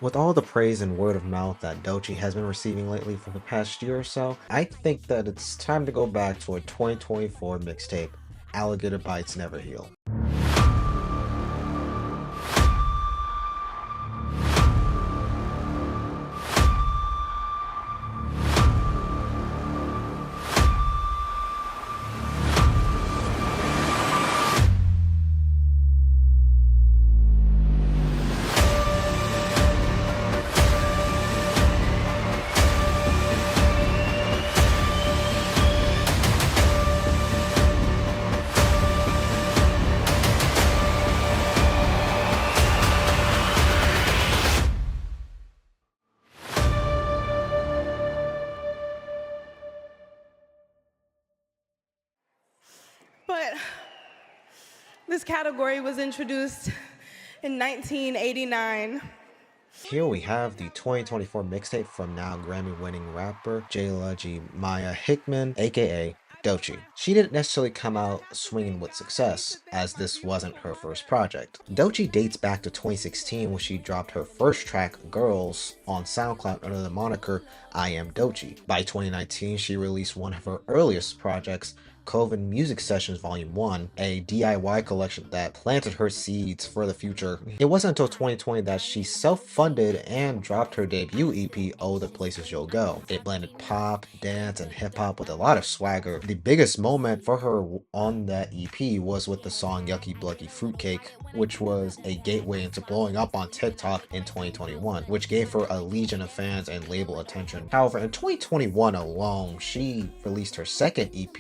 With all the praise and word of mouth that Doechii has been receiving lately for the past year or so, I think that it's time to go back to a 2024 mixtape, Alligator Bites Never Heal. But this category was introduced in 1989. Here we have the 2024 mixtape from now Grammy-winning rapper Doechii Maya Hickman, aka Doechii. She didn't necessarily come out swinging with success, as this wasn't her first project. Doechii dates back to 2016 when she dropped her first track, Girls, on SoundCloud under the moniker I Am Doechii. By 2019, she released one of her earliest projects, Coven Music Sessions Volume 1, a DIY collection that planted her seeds for the future. It wasn't until 2020 that she self-funded and dropped her debut EP, Oh the Places You'll Go. It blended pop, dance, and hip-hop with a lot of swagger. The biggest moment for her on that EP was with the song Yucky Blucky Fruitcake, which was a gateway into blowing up on TikTok in 2021, which gave her a legion of fans and label attention. However, in 2021 alone, she released her second EP,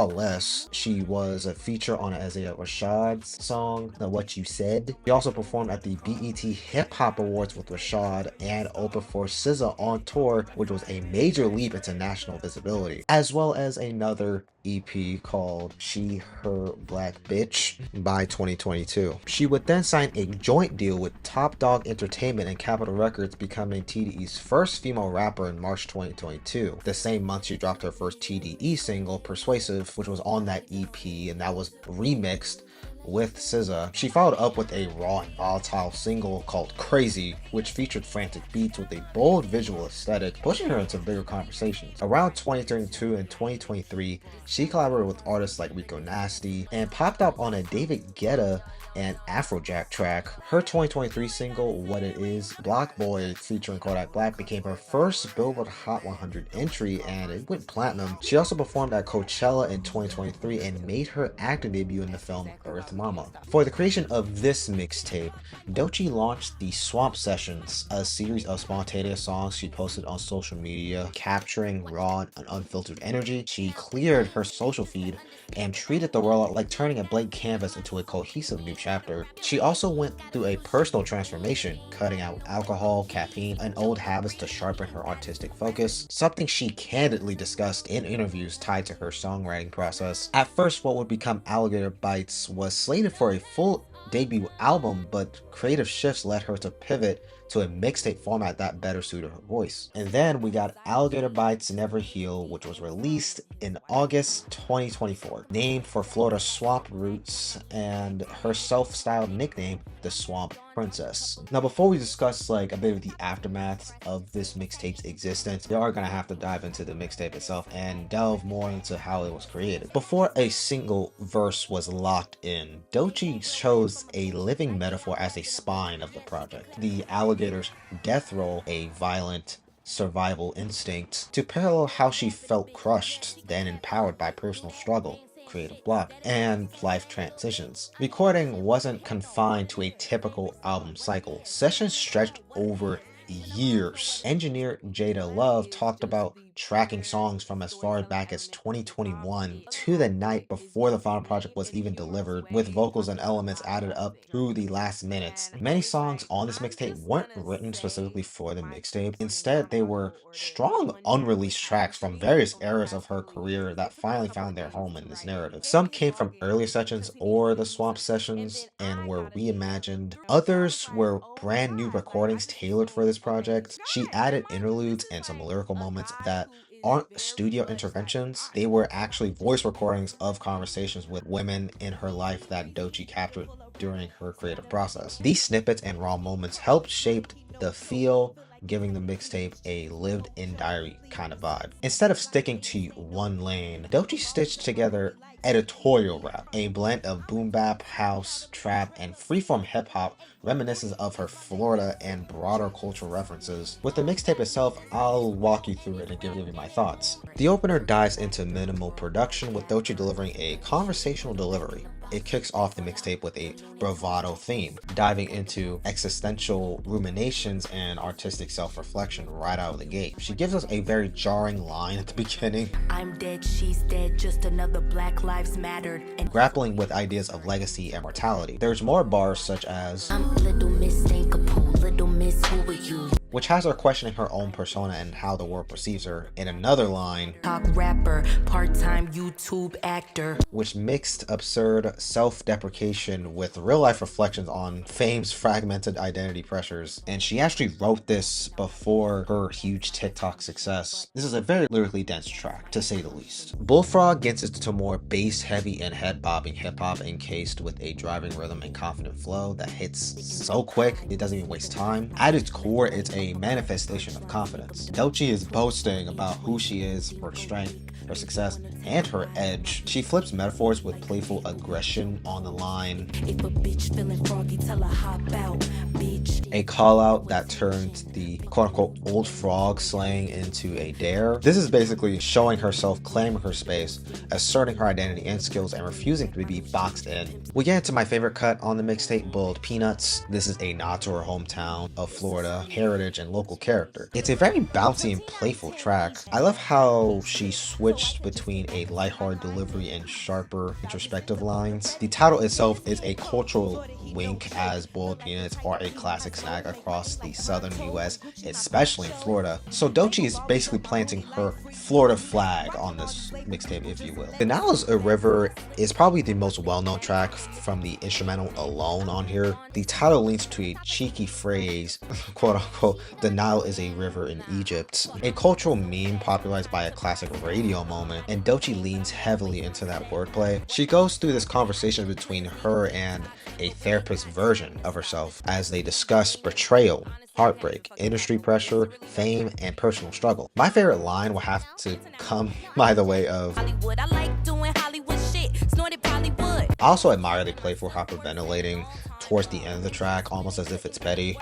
Less. She was a feature on Isaiah Rashad's song, What You Said. She also performed at the BET Hip Hop Awards with Rashad and opened for SZA on tour, which was a major leap into national visibility, as well as another EP called She Her Black Bitch by 2022. She would then sign a joint deal with Top Dog Entertainment and Capitol Records, becoming TDE's first female rapper in March 2022. The same month, she dropped her first TDE single, Persuasive, which was on that EP, and that was remixed with SZA. She followed up with a raw and volatile single called Crazy, which featured frantic beats with a bold visual aesthetic, pushing her into bigger conversations. Around 2022 and 2023, she collaborated with artists like Rico Nasty and popped up on a David Guetta and Afrojack track. Her 2023 single, What It Is, Block Boy featuring Kodak Black, became her first Billboard Hot 100 entry and it went platinum. She also performed at Coachella in 2023 and made her acting debut in the film Earth Mama. For the creation of this mixtape, Doechii launched the Swamp Sessions, a series of spontaneous songs she posted on social media, capturing raw and unfiltered energy. She cleared her social feed and treated the rollout like turning a blank canvas into a cohesive new chapter. She also went through a personal transformation, cutting out alcohol, caffeine, and old habits to sharpen her artistic focus, something she candidly discussed in interviews tied to her songwriting process. At first, what would become Alligator Bites was slated for a full debut album, but creative shifts led her to pivot to a mixtape format that better suited her voice. And then we got Alligator Bites Never Heal, which was released in August 2024. Named for Florida swamp roots and her self-styled nickname, the Swamp Princess. Now, before we discuss like a bit of the aftermath of this mixtape's existence, we are gonna have to dive into the mixtape itself and delve more into how it was created. Before a single verse was locked in, Doechii chose a living metaphor as a spine of the project. The alligator's death roll, a violent survival instinct, to parallel how she felt crushed, then empowered by personal struggle, creative block, and life transitions. Recording wasn't confined to a typical album cycle. Sessions stretched over years. Engineer Jada Love talked about tracking songs from as far back as 2021 to the night before the final project was even delivered, with vocals and elements added up through the last minutes. Many songs on this mixtape weren't written specifically for the mixtape. Instead, they were strong unreleased tracks from various eras of her career that finally found their home in this narrative. Some came from earlier sessions or the Swamp Sessions and were reimagined. Others were brand new recordings tailored for this project. She added interludes and some lyrical moments that aren't studio interventions. They were actually voice recordings of conversations with women in her life that Doechii captured during her creative process. These snippets and raw moments helped shape the feel, giving the mixtape a lived-in diary kind of vibe. Instead of sticking to one lane, Doechii stitched together editorial rap, a blend of boom bap, house, trap, and freeform hip-hop reminiscent of her Florida and broader cultural references. With the mixtape itself, I'll walk you through it and give you my thoughts. The opener dives into minimal production, with Doechii delivering a conversational delivery. It kicks off the mixtape with a bravado theme, diving into existential ruminations and artistic self-reflection right out of the gate. She gives us a very jarring line at the beginning. I'm dead, she's dead, just another Black Lives Matter. And grappling with ideas of legacy and mortality. There's more bars such as, I'm Little Miss Thinkapoo, Little Miss Who Are You? Which has her questioning her own persona and how the world perceives her. In another line, Talk rapper, part-time YouTube actor. Which mixed absurd self-deprecation with real-life reflections on fame's fragmented identity pressures. And she actually wrote this before her huge TikTok success. This is a very lyrically dense track, to say the least. Bullfrog gets into more bass-heavy and head-bobbing hip-hop encased with a driving rhythm and confident flow that hits so quick it doesn't even waste time. At its core, it's a manifestation of confidence. Doechii is boasting about who she is, her strength, her success, and her edge. She flips metaphors with playful aggression on the line. If a bitch feeling froggy, tell her hop out, bitch. A call out that turns the quote-unquote old frog slang into a dare. This is basically showing herself, claiming her space, asserting her identity and skills, and refusing to be boxed in. We get into my favorite cut on the mixtape, Boiled Peanuts. This is a nod to her hometown of Florida, heritage, and local character. It's a very bouncy and playful track. I love how she switched between a lighthearted delivery and sharper, introspective lines. The title itself is a cultural wink, as boiled peanuts are a classic snack across the southern US, especially in Florida. So Doechii is basically planting her Florida flag on this mixtape, if you will. Denala's A River is probably the most well-known track from the instrumental alone on here. The title leans to a cheeky phrase, quote-unquote, "The Nile is a river in Egypt," a cultural meme popularized by a classic radio moment, and Doechii leans heavily into that wordplay. She goes through this conversation between her and a therapist version of herself as they discuss betrayal, heartbreak, industry pressure, fame, and personal struggle. My favorite line will have to come by the way of, Hollywood, I like doing Hollywood shit, snorted Bollywood. I also admire the playful hyperventilating towards the end of the track, almost as if it's petty.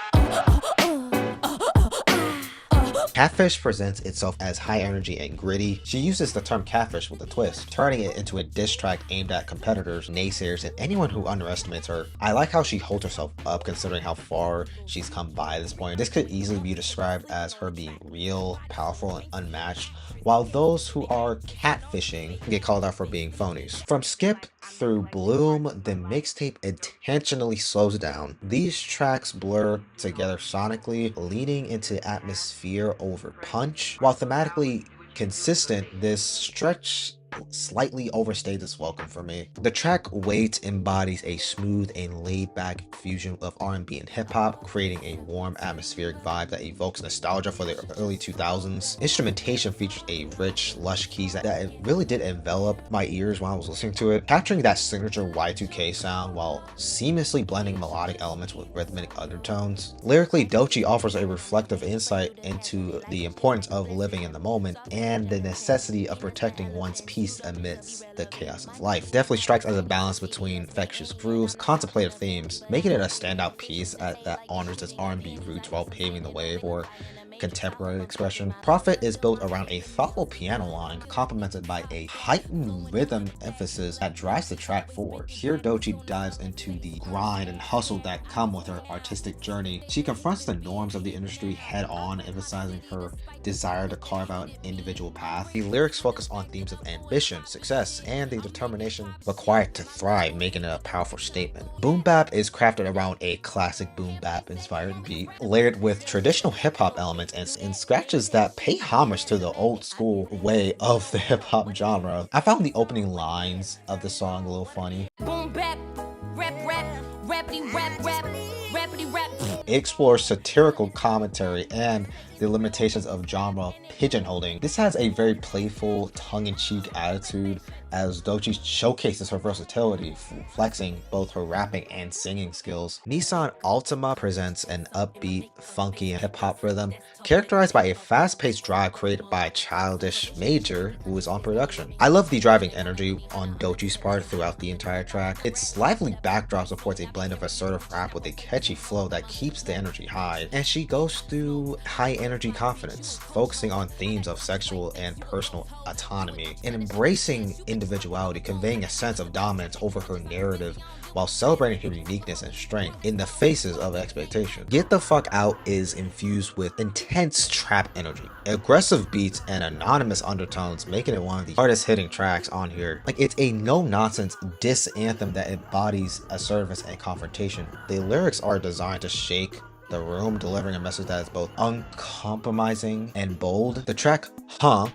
Catfish presents itself as high energy and gritty. She uses the term catfish with a twist, turning it into a diss track aimed at competitors, naysayers, and anyone who underestimates her. I like how she holds herself up considering how far she's come by this point. This could easily be described as her being real, powerful, and unmatched, while those who are catfishing get called out for being phonies. From Skip through Bloom, the mixtape intentionally slows down. These tracks blur together sonically, leading into atmosphere over punch. While thematically consistent, this stretch slightly overstays its welcome for me. The track Wait embodies a smooth and laid-back fusion of R&B and hip-hop, creating a warm atmospheric vibe that evokes nostalgia for the early 2000s. Instrumentation features a rich, lush keys that it really did envelop my ears while I was listening to it, capturing that signature Y2K sound while seamlessly blending melodic elements with rhythmic undertones. Lyrically, Doechii offers a reflective insight into the importance of living in the moment and the necessity of protecting one's peace amidst the chaos of life. Definitely strikes as a balance between infectious grooves, contemplative themes, making it a standout piece that honors its R&B roots while paving the way for contemporary expression. Prophet is built around a thoughtful piano line complemented by a heightened rhythm emphasis that drives the track forward. Here Doechii dives into the grind and hustle that come with her artistic journey. She confronts the norms of the industry head on, emphasizing her desire to carve out an individual path. The lyrics focus on themes of ambition, success, and the determination required to thrive, making it a powerful statement. Boom bap is crafted around a classic boom bap inspired beat, layered with traditional hip hop elements and scratches that pay homage to the old school way of the hip hop genre. I found the opening lines of the song a little funny. Boom bap, rap, rap, rappity rap, rap, rappity rap. It explores satirical commentary and the limitations of genre pigeonholing. This has a very playful, tongue-in-cheek attitude as Doechii showcases her versatility, flexing both her rapping and singing skills. Nissan Altima presents an upbeat, funky, and hip-hop rhythm, characterized by a fast-paced drive created by Childish Major, who is on production. I love the driving energy on Doechii's part throughout the entire track. Its lively backdrop supports a blend of assertive rap with a catchy flow that keeps the energy high, and she goes through high energy confidence, focusing on themes of sexual and personal autonomy, and embracing individuality, conveying a sense of dominance over her narrative while celebrating her uniqueness and strength in the faces of expectation. Get the Fuck Out is infused with intense trap energy, aggressive beats, and anonymous undertones, making it one of the hardest hitting tracks on here. Like, it's a no-nonsense diss anthem that embodies assertiveness and confrontation. The lyrics are designed to shake the room, delivering a message that is both uncompromising and bold. The track Huh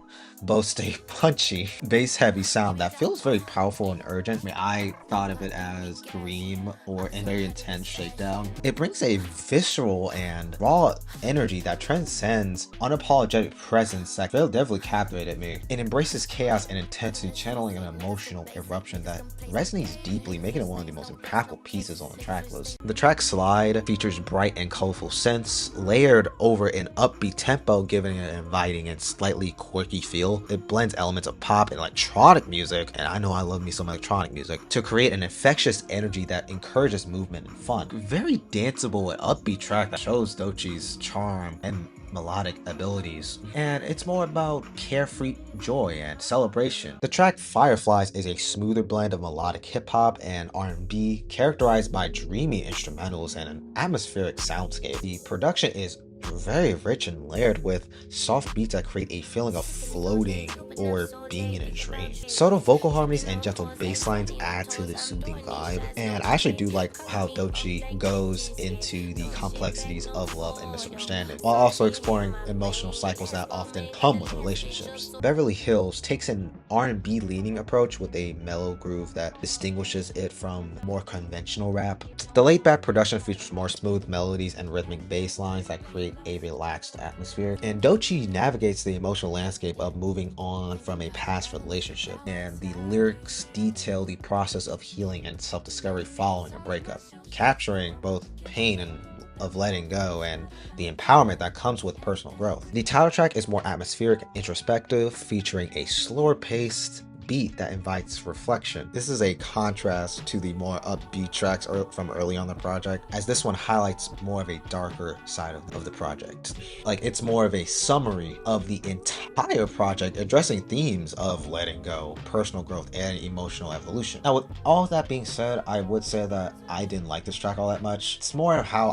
boasts a punchy, bass-heavy sound that feels very powerful and urgent. I mean, I thought of it as Dream or a very intense shakedown. It brings a visceral and raw energy that transcends unapologetic presence that definitely captivated me. It embraces chaos and intensity, channeling an emotional eruption that resonates deeply, making it one of the most impactful pieces on the track list. The track Slide features bright and colorful synths layered over an upbeat tempo, giving it an inviting and slightly quirky feel. It blends elements of pop and electronic music, and I know I love me some electronic music, to create an infectious energy that encourages movement and fun. Very danceable and upbeat track that shows Doechii's charm and melodic abilities, and it's more about carefree joy and celebration. The track Fireflies is a smoother blend of melodic hip-hop and R&B, characterized by dreamy instrumentals and an atmospheric soundscape. The production is very rich and layered with soft beats that create a feeling of floating or being in a dream. Subtle vocal harmonies and gentle bass lines add to the soothing vibe, and I actually do like how Doechii goes into the complexities of love and misunderstanding, while also exploring emotional cycles that often come with relationships. Beverly Hills takes an R&B leaning approach with a mellow groove that distinguishes it from more conventional rap. The laid-back production features more smooth melodies and rhythmic bass lines that create a relaxed atmosphere, and Doechii navigates the emotional landscape of moving on from a past relationship, and the lyrics detail the process of healing and self-discovery following a breakup, capturing both pain and of letting go and the empowerment that comes with personal growth. The title track is more atmospheric and introspective, featuring a slower paced beat that invites reflection. This is a contrast to the more upbeat tracks from early on the project, as this one highlights more of a darker side of the project. Like, it's more of a summary of the entire project, addressing themes of letting go, personal growth, and emotional evolution. Now, with all that being said, I would say that I didn't like this track all that much. It's more of how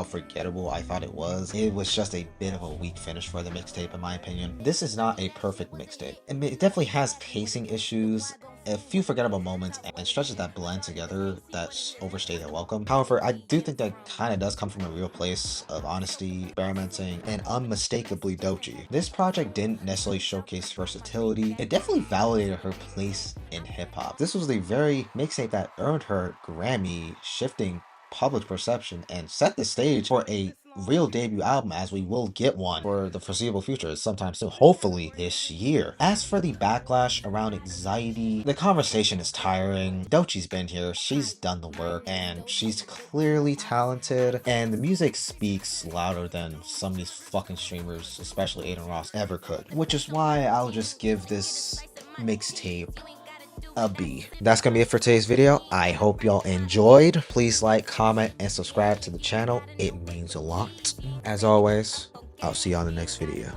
forgettable I thought it was. It was just a bit of a weak finish for the mixtape, in my opinion. This is not a perfect mixtape. I mean, it definitely has pacing issues, a few forgettable moments, and stretches that blend together that overstay their welcome. However, I do think that kind of does come from a real place of honesty, experimenting, and unmistakably Doechii. This project didn't necessarily showcase versatility. It definitely validated her place in hip-hop. This was the very mixtape that earned her Grammy, shifting public perception and set the stage for a real debut album, as we will get one for the foreseeable future sometime soon, hopefully this year. As for the backlash around anxiety, the conversation is tiring. Doechii's been here, she's done the work, and she's clearly talented, and the music speaks louder than some of these fucking streamers, especially Aiden Ross, ever could, which is why I'll just give this mixtape a B. That's gonna be it for today's video. I hope y'all enjoyed. Please like, comment, and subscribe to the channel. It means a lot. As always, I'll see you on the next video.